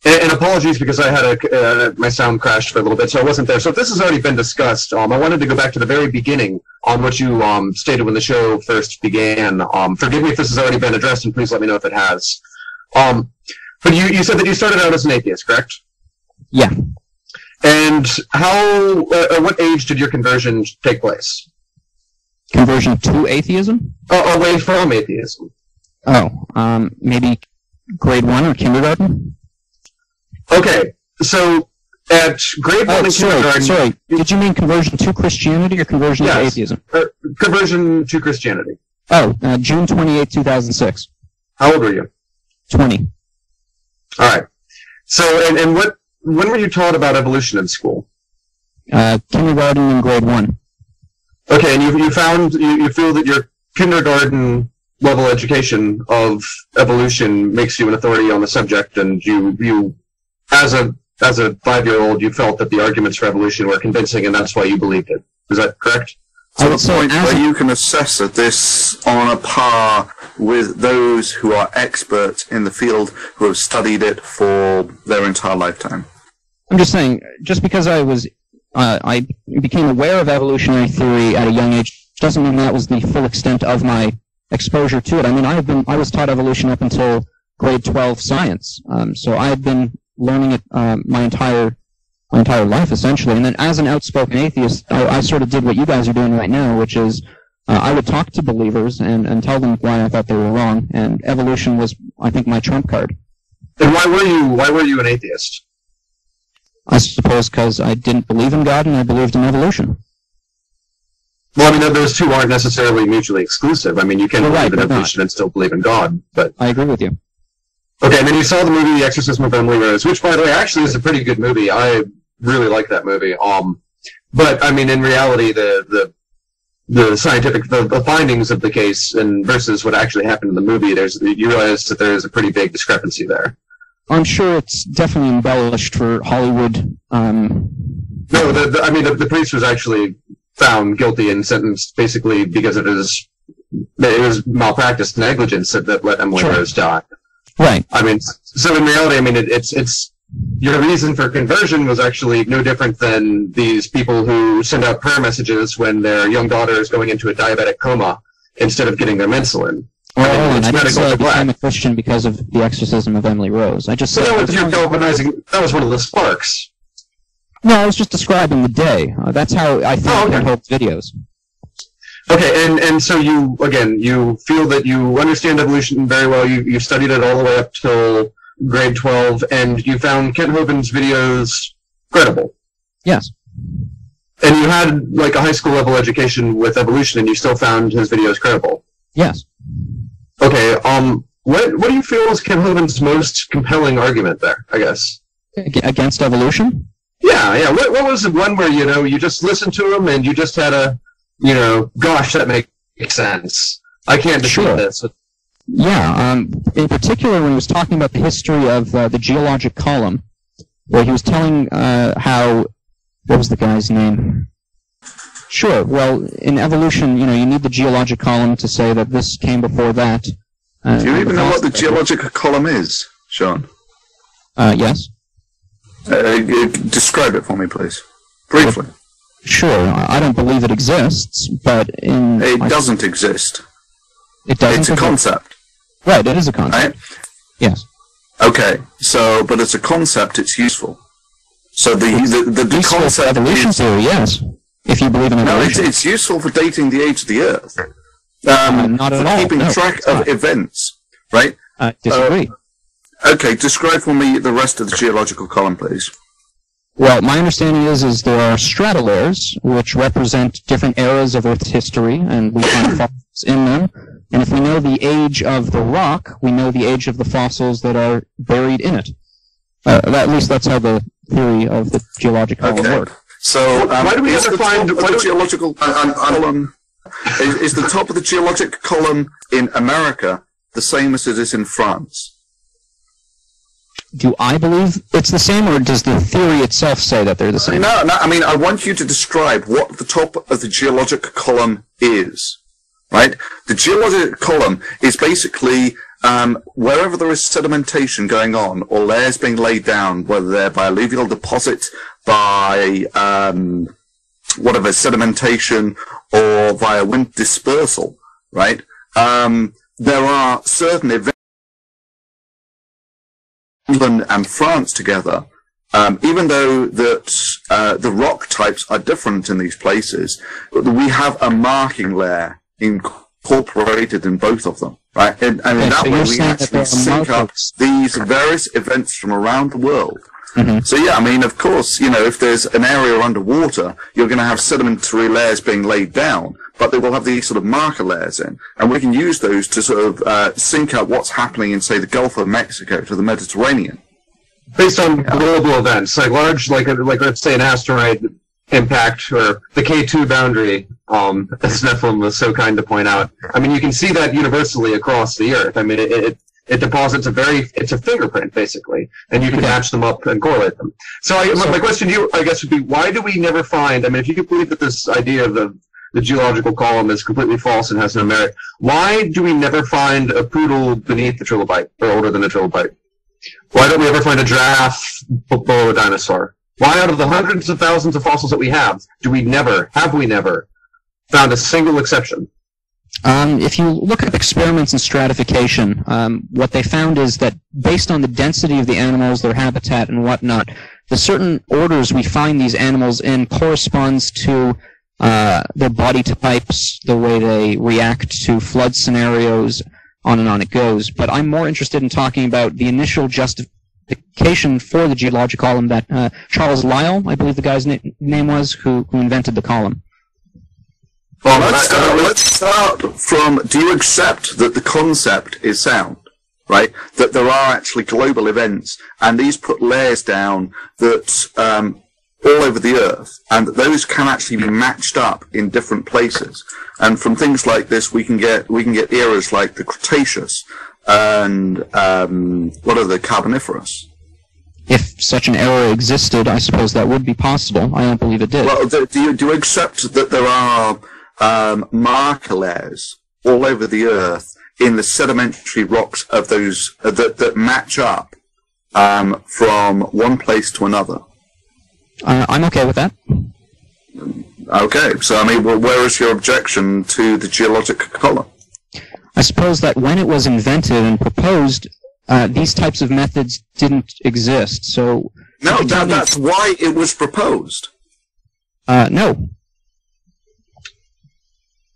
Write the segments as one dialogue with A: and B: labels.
A: And apologies because I had my sound crashed for a little bit, so I wasn't there. So if this has already been discussed, I wanted to go back to the very beginning on what you stated when the show first began. Forgive me if this has already been addressed, and please let me know if it has. But you said that you started out as an atheist, correct?
B: Yeah.
A: And at what age did your conversion take place?
B: Conversion to atheism?
A: Away from atheism.
B: Oh, maybe grade 1 or kindergarten?
A: Okay, so at grade 1 in kindergarten...
B: Sorry, did you mean conversion to Christianity or conversion to atheism?
A: Conversion to Christianity.
B: Oh, June 28, 2006.
A: How old were you?
B: 20.
A: All right. So, and when were you taught about evolution in school?
B: Kindergarten and grade 1.
A: Okay, and you feel that your kindergarten level education of evolution makes you an authority on the subject, and you as a 5-year-old, you felt that the arguments for evolution were convincing, and that's why you believed it. Is that correct?
C: To the point where you can assess this on a par with those who are experts in the field who have studied it for their entire lifetime.
B: I'm just saying, just because I became aware of evolutionary theory at a young age doesn't mean that was the full extent of my exposure to it. I mean, I was taught evolution up until grade 12 science, so I had been learning it my entire life, essentially. And then as an outspoken atheist, I sort of did what you guys are doing right now, which is I would talk to believers and tell them why I thought they were wrong, and evolution was, I think, my trump card.
A: And why were you an atheist?
B: I suppose because I didn't believe in God and I believed in evolution.
A: Well, I mean, those two aren't necessarily mutually exclusive. I mean, you can believe in evolution and still believe in God, but...
B: I agree with you.
A: Okay, and then you saw the movie The Exorcism of Emily Rose, which, by the way, actually is a pretty good movie. I really like that movie. But, I mean, in reality, the scientific, the findings of the case and versus what actually happened in the movie, you realize that there is a pretty big discrepancy there.
B: I'm sure it's definitely embellished for Hollywood.
A: No, I mean, the priest was actually found guilty and sentenced basically because of it was malpractice negligence that let Emily Rose die.
B: Right.
A: I mean, so in reality, I mean, it's your reason for conversion was actually no different than these people who send out prayer messages when their young daughter is going into a diabetic coma instead of getting their insulin.
B: Well, I didn't say I became a Christian because of the exorcism of Emily Rose. I just said...
A: That was one of the sparks.
B: No, I was just describing the day. That's how I think I hold videos.
A: Okay, and so you feel that you understand evolution very well. You studied it all the way up till grade 12, and you found Kent Hovind's videos credible.
B: Yes.
A: And you had like a high school level education with evolution, and you still found his videos credible.
B: Yes.
A: Okay. What do you feel is Kent Hovind's most compelling argument there? I guess
B: against evolution.
A: Yeah. What was the one where you just listened to him and you just had a gosh, that makes sense. I can't defeat this.
B: Yeah, in particular when he was talking about the history of the geologic column, where he was telling what was the guy's name? Sure, well, in evolution, you need the geologic column to say that this came before that.
C: Do you even know what the geologic column is, Sean?
B: Yes.
C: Describe it for me, please. Briefly.
B: Sure, I don't believe it exists, but
C: It doesn't exist.
B: It doesn't.
C: It's a concept.
B: Right, it is a concept.
C: Right?
B: Yes.
C: Okay, but as a concept, it's useful. So the concept
B: for evolution theory, yes. If you believe in evolution.
C: No, it's useful for dating the age of the Earth.
B: Not at all.
C: Keeping track of events, right?
B: Disagree.
C: Okay, describe for me the rest of the geological column, please.
B: Well, my understanding is there are stratolayers, which represent different eras of Earth's history, and we find fossils in them. And if we know the age of the rock, we know the age of the fossils that are buried in it. At least that's how the theory of the geologic column works.
C: So,
A: why do we have to find
C: the geological column? Is the top of the geologic column in America the same as it is in France?
B: Do I believe it's the same, or does the theory itself say that they're the same?
C: No, I mean, I want you to describe what the top of the geologic column is, right? The geologic column is basically wherever there is sedimentation going on or layers being laid down, whether they're by alluvial deposit, by whatever sedimentation, or via wind dispersal, right? There are certain events, England and France together, even though that the rock types are different in these places, we have a marking layer incorporated in both of them, right? And in that way, we actually sync up these various events from around the world. Mm-hmm. So yeah, I mean, of course, if there's an area underwater, you're going to have sedimentary layers being laid down, but they will have these sort of marker layers in, and we can use those to sort of sync up what's happening in, say, the Gulf of Mexico to the Mediterranean.
A: Based on global events, like let's say an asteroid impact or the K2 boundary, as Nephilim was so kind to point out. I mean, you can see that universally across the Earth. I mean, it deposits it's a fingerprint, basically, and you can match them up and correlate them. So my question to you, I guess, would be, why do we never find, I mean, if you could believe that this idea of the geological column is completely false and has no merit, why do we never find a poodle beneath the trilobite, or older than a trilobite? Why don't we ever find a giraffe below a dinosaur? Why, out of the hundreds of thousands of fossils that we have we never found a single exception?
B: If you look at experiments in stratification, what they found is that based on the density of the animals, their habitat, and whatnot, the certain orders we find these animals in corresponds to their body types, the way they react to flood scenarios, on and on it goes. But I'm more interested in talking about the initial justification for the geological column that Charles Lyell, I believe the guy's name was, who invented the column.
C: Well, let's start from, do you accept that the concept is sound, right? That there are actually global events, and these put layers down that all over the Earth, and that those can actually be matched up in different places. And from things like this, we can get eras like the Cretaceous and what are the Carboniferous.
B: If such an era existed, I suppose that would be possible. I don't believe it did.
C: Well, do you accept that there are marker layers all over the Earth in the sedimentary rocks of those that match up from one place to another?
B: I'm okay with that.
C: Okay, so I mean, where is your objection to the geologic column?
B: I suppose that when it was invented and proposed, these types of methods didn't exist. So
C: no, that's why it was proposed.
B: No.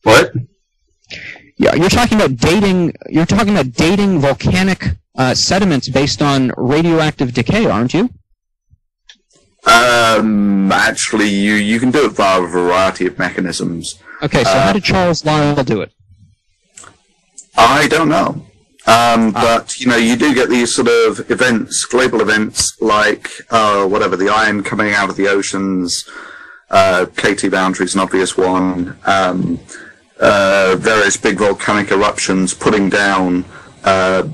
A: What?
B: Yeah, you're talking about dating. You're talking about dating volcanic sediments based on radioactive decay, aren't you?
C: Actually, you can do it via a variety of mechanisms.
B: Okay, so how did Charles Lyell do it?
C: I don't know. But, you do get these sort of events, global events, like, whatever, the iron coming out of the oceans, K2 boundary is an obvious one, various big volcanic eruptions putting down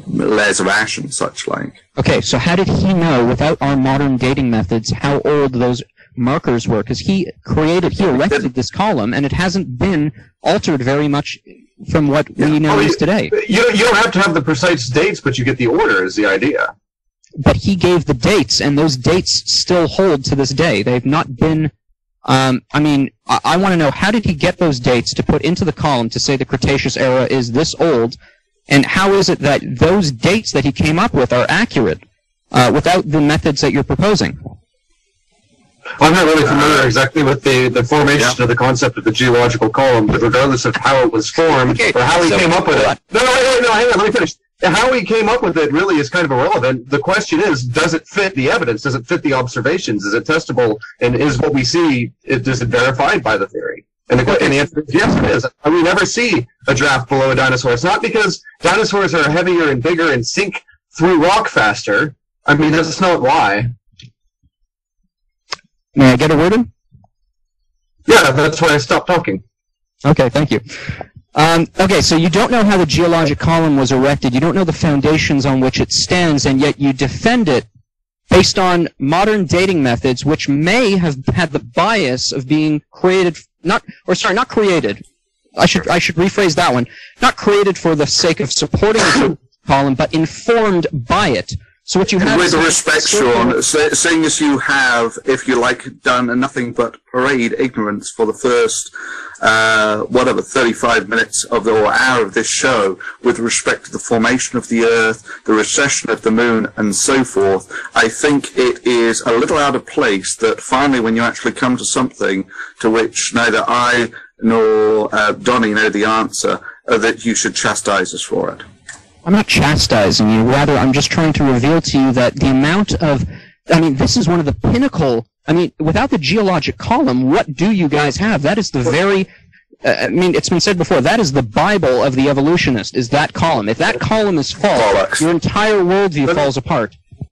C: layers of ash and such like.
B: Okay, so how did he know, without our modern dating methods, how old those markers were? Because he erected this column, and it hasn't been altered very much from what we know is today.
A: You don't have to have the precise dates, but you get the order is the idea.
B: But he gave the dates, and those dates still hold to this day. They've not been... I want to know, how did he get those dates to put into the column to say the Cretaceous era is this old, and how is it that those dates that he came up with are accurate without the methods that you're proposing?
A: I'm not really familiar exactly with the formation of the concept of the geological column, but regardless of how it was formed or how he came up with it. No, hang on, let me finish. How he came up with it really is kind of irrelevant. The question is, does it fit the evidence? Does it fit the observations? Is it testable? And is what we see, is it verified by the theory? And the answer is yes, it is. We never see a giraffe below a dinosaur. It's not because dinosaurs are heavier and bigger and sink through rock faster. I mean, that's not why.
B: May I get a word in?
A: Yeah, that's why I stopped talking.
B: Okay, thank you. Okay, so you don't know how the geologic column was erected. You don't know the foundations on which it stands, and yet you defend it based on modern dating methods, which may have had the bias of being created, not created. I should rephrase that one. Not created for the sake of supporting column, but informed by it. So what you have
C: with respect, Sean, seeing as you have, if you like, done nothing but parade ignorance for the first, 35 minutes of or hour of this show, with respect to the formation of the Earth, the recession of the Moon, and so forth, I think it is a little out of place that finally, when you actually come to something to which neither I nor Donnie know the answer, that you should chastise us for it.
B: I'm not chastising you. Rather, I'm just trying to reveal to you that the amount of... I mean, this is one of the pinnacle... I mean, without the geologic column, what do you guys have? That is the very... I mean, it's been said before, that is the Bible of the evolutionist, is that column. If that column is false, your entire worldview falls apart.